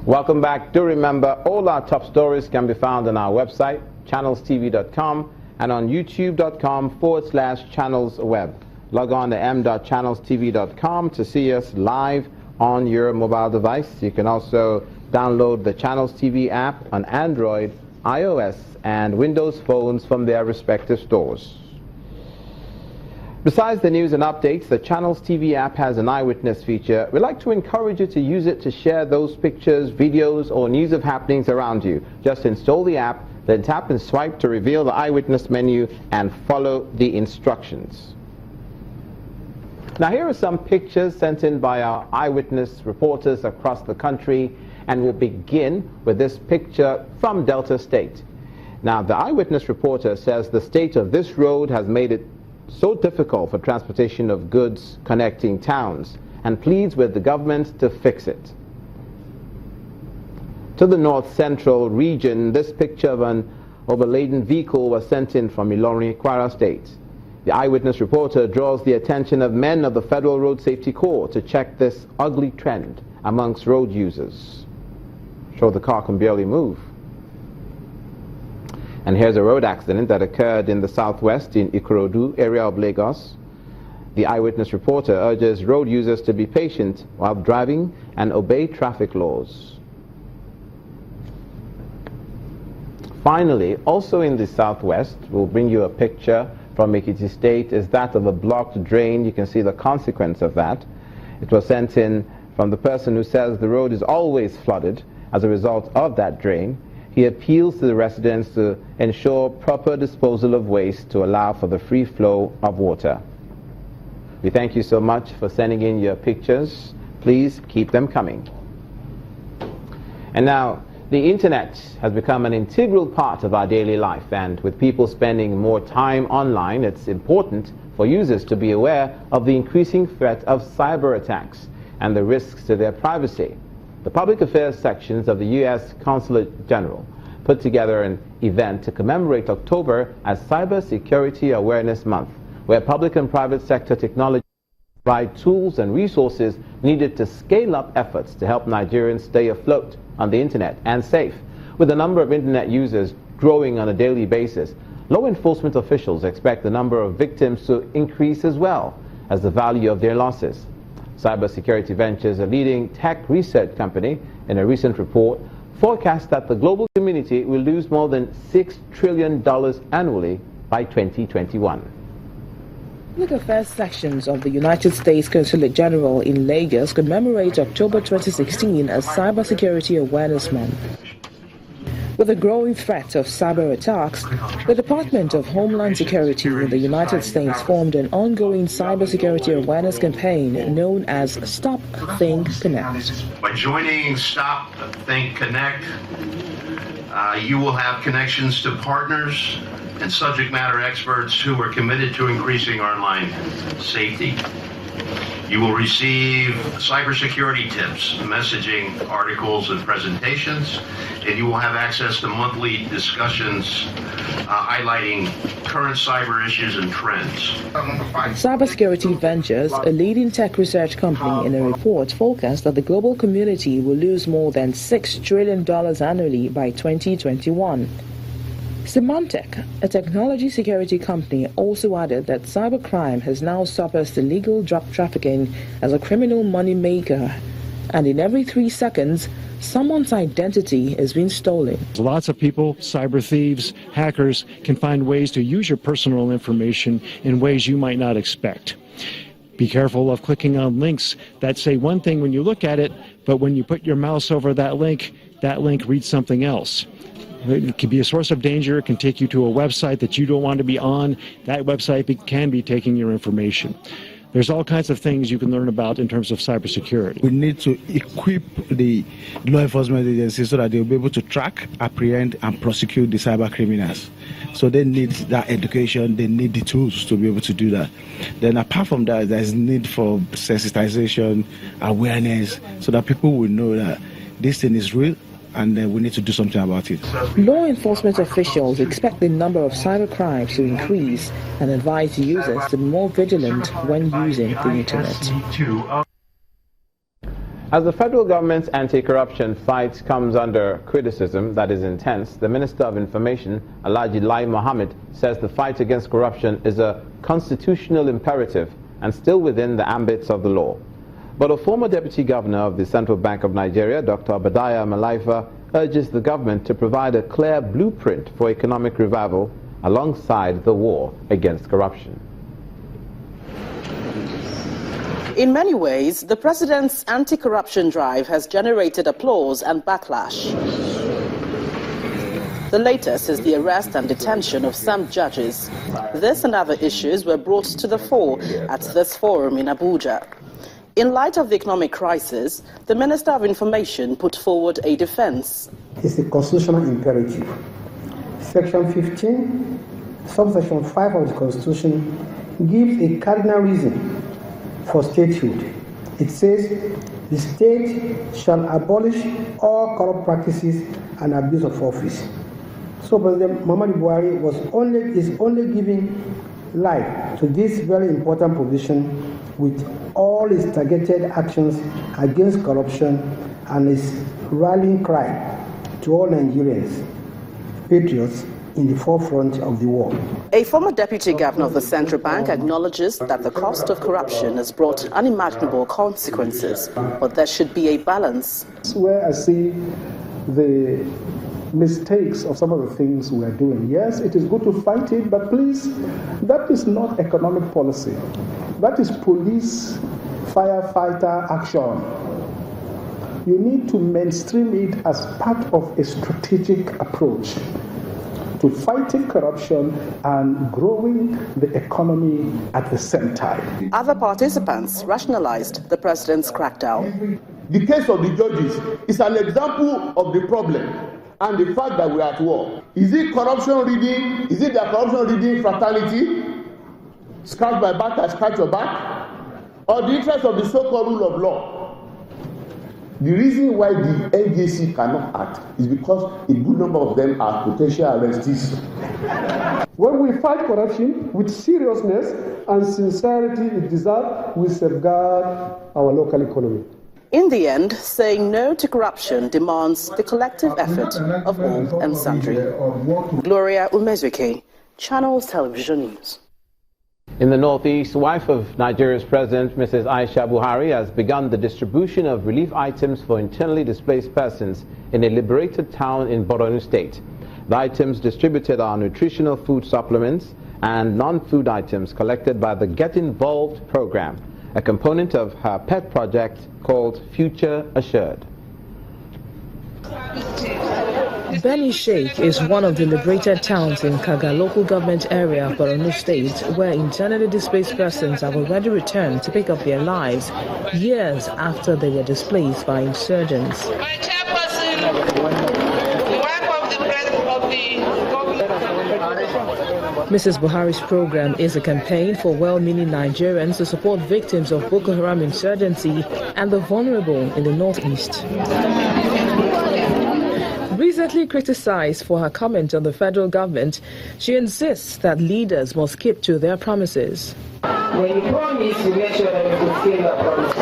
Welcome back. Do remember, all our top stories can be found on our website, channelstv.com, and on youtube.com/channelsweb. Log on to m.channelstv.com to see us live on your mobile device. You can also download the Channels TV app on Android, iOS, and Windows phones from their respective stores. Besides the news and updates, the Channels TV app has an eyewitness feature. We'd like to encourage you to use it to share those pictures, videos, or news of happenings around you. Just install the app, then tap and swipe to reveal the eyewitness menu and follow the instructions. Now here are some pictures sent in by our eyewitness reporters across the country, and we'll begin with this picture from Delta State. Now the eyewitness reporter says the state of this road has made it so difficult for transportation of goods connecting towns, and pleads with the government to fix it. To the north central region, this picture of an overladen vehicle was sent in from Ilorin, Kwara State. The eyewitness reporter draws the attention of men of the Federal Road Safety Corps to check this ugly trend amongst road users. Show the car can barely move. And here's a road accident that occurred in the southwest in Ikorodu area of Lagos. The eyewitness reporter urges road users to be patient while driving and obey traffic laws. Finally, also in the southwest, we'll bring you a picture from Ekiti State, is that of a blocked drain. You can see the consequence of that. It was sent in from the person who says the road is always flooded as a result of that drain. He appeals to the residents to ensure proper disposal of waste to allow for the free flow of water. We thank you so much for sending in your pictures. Please keep them coming. And now, the internet has become an integral part of our daily life, and with people spending more time online, it's important for users to be aware of the increasing threat of cyber attacks and the risks to their privacy. The public affairs sections of the U.S. Consulate General put together an event to commemorate October as Cyber Security Awareness Month, where public and private sector technology provide tools and resources needed to scale up efforts to help Nigerians stay afloat on the internet and safe. With the number of internet users growing on a daily basis, law enforcement officials expect the number of victims to increase as well as the value of their losses. Cybersecurity Ventures, a leading tech research company, in a recent report forecast that the global community will lose more than $6 trillion annually by 2021. Public affairs sections of the United States Consulate General in Lagos commemorate October 2016 as Cybersecurity Awareness Month. With the growing threat of cyber attacks, the Department of Homeland Security in the United States formed an ongoing cybersecurity awareness campaign known as Stop, Think, Connect. By joining Stop, Think, Connect, you will have connections to partners and subject matter experts who are committed to increasing our online safety. You will receive cybersecurity tips, messaging, articles, and presentations, and you will have access to monthly discussions highlighting current cyber issues and trends. Cybersecurity Ventures, a leading tech research company, in a report forecast that the global community will lose more than $6 trillion annually by 2021. Symantec, a technology security company, also added that cybercrime has now surpassed illegal drug trafficking as a criminal money maker, and in every 3 seconds, someone's identity is being stolen. Lots of people, cyber thieves, hackers, can find ways to use your personal information in ways you might not expect. Be careful of clicking on links that say one thing when you look at it, but when you put your mouse over that link reads something else. It can be a source of danger. It can take you to a website that you don't want to be on. That website can be taking your information. There's all kinds of things you can learn about in terms of cybersecurity. We need to equip the law enforcement agencies so that they'll be able to track, apprehend, and prosecute the cyber criminals. So they need that education, they need the tools to be able to do that. Then apart from that, there's need for sensitization, awareness, so that people will know that this thing is real, and we need to do something about it. Law enforcement officials expect the number of cybercrimes to increase and advise users to be more vigilant when using the internet. As the federal government's anti-corruption fight comes under criticism that is intense, the Minister of Information, Alhaji Lai Mohammed, says the fight against corruption is a constitutional imperative and still within the ambits of the law. But a former Deputy Governor of the Central Bank of Nigeria, Dr. Obadiah Malaifa, urges the government to provide a clear blueprint for economic revival alongside the war against corruption. In many ways, the president's anti-corruption drive has generated applause and backlash. The latest is the arrest and detention of some judges. This and other issues were brought to the fore at this forum in Abuja. In light of the economic crisis, the Minister of Information put forward a defense. It's a constitutional imperative. Section 15, subsection 5 of the Constitution gives a cardinal reason for statehood. It says the state shall abolish all corrupt practices and abuse of office. So President Muhammadu Buhari is only giving life to this very important provision with all its targeted actions against corruption and its rallying cry to all Nigerians, patriots, in the forefront of the war. A former Deputy Governor of the Central Bank acknowledges that the cost of corruption has brought unimaginable consequences, but there should be a balance. Where I see the mistakes of some of the things we are doing. Yes, it is good to fight it, but please, that is not economic policy. That is police, firefighter action. You need to mainstream it as part of a strategic approach to fighting corruption and growing the economy at the same time. Other participants rationalized the president's crackdown. The case of the judges is an example of the problem and the fact that we are at war. Is it corruption reading? Is it the corruption reading fraternity? Scratch my back, I scratch your back? Or the interest of the so-called rule of law? The reason why the NJC cannot act is because a good number of them are potential arrestees. When we fight corruption with seriousness and sincerity it deserves, we safeguard our local economy. In the end, saying no to corruption demands the collective effort of all and sundry. Gloria Umezuke, Channels Television News. In the northeast, wife of Nigeria's president, Mrs. Aisha Buhari, has begun the distribution of relief items for internally displaced persons in a liberated town in Borno State. The items distributed are nutritional food supplements and non-food items collected by the Get Involved program, a component of her pet project called Future Assured. Beni Sheikh is one of the liberated towns in Kaga local government area of Borno State, where internally displaced persons have already returned to pick up their lives years after they were displaced by insurgents. My chairperson, the wife of the president of the government. Mrs. Buhari's program is a campaign for well-meaning Nigerians to support victims of Boko Haram insurgency and the vulnerable in the northeast. Recently criticized for her comment on the federal government, she insists that leaders must keep to their promises. When you promise, you make sure that you fulfill your promises.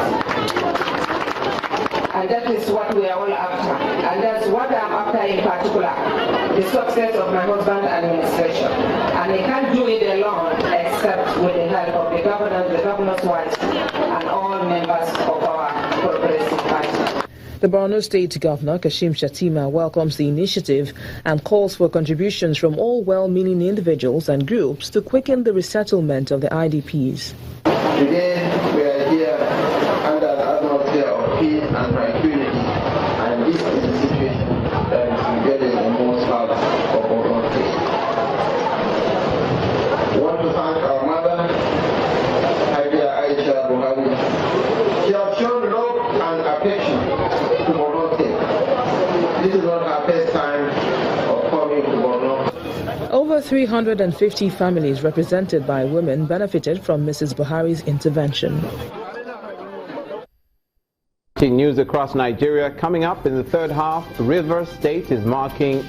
And that is what we are all after. And that's what I'm after in particular, the success of my husband's administration. And I can't do it alone except with the help of the governor, the governor's wife, and all members of our Progressive Party. The Borno State Governor, Kashim Shettima, welcomes the initiative and calls for contributions from all well-meaning individuals and groups to quicken the resettlement of the IDPs. Today, we are here under an atmosphere of peace and tranquility, and this is the situation that is prevailing in most parts of Borno State. I want to thank our mother, Aisha Buhari. She has shown love and affection. This is not our first time of coming to Borno. Over 350 families represented by women benefited from Mrs. Buhari's intervention. News across Nigeria. Coming up in the third half, Rivers State is marking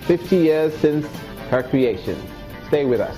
50 years since her creation. Stay with us.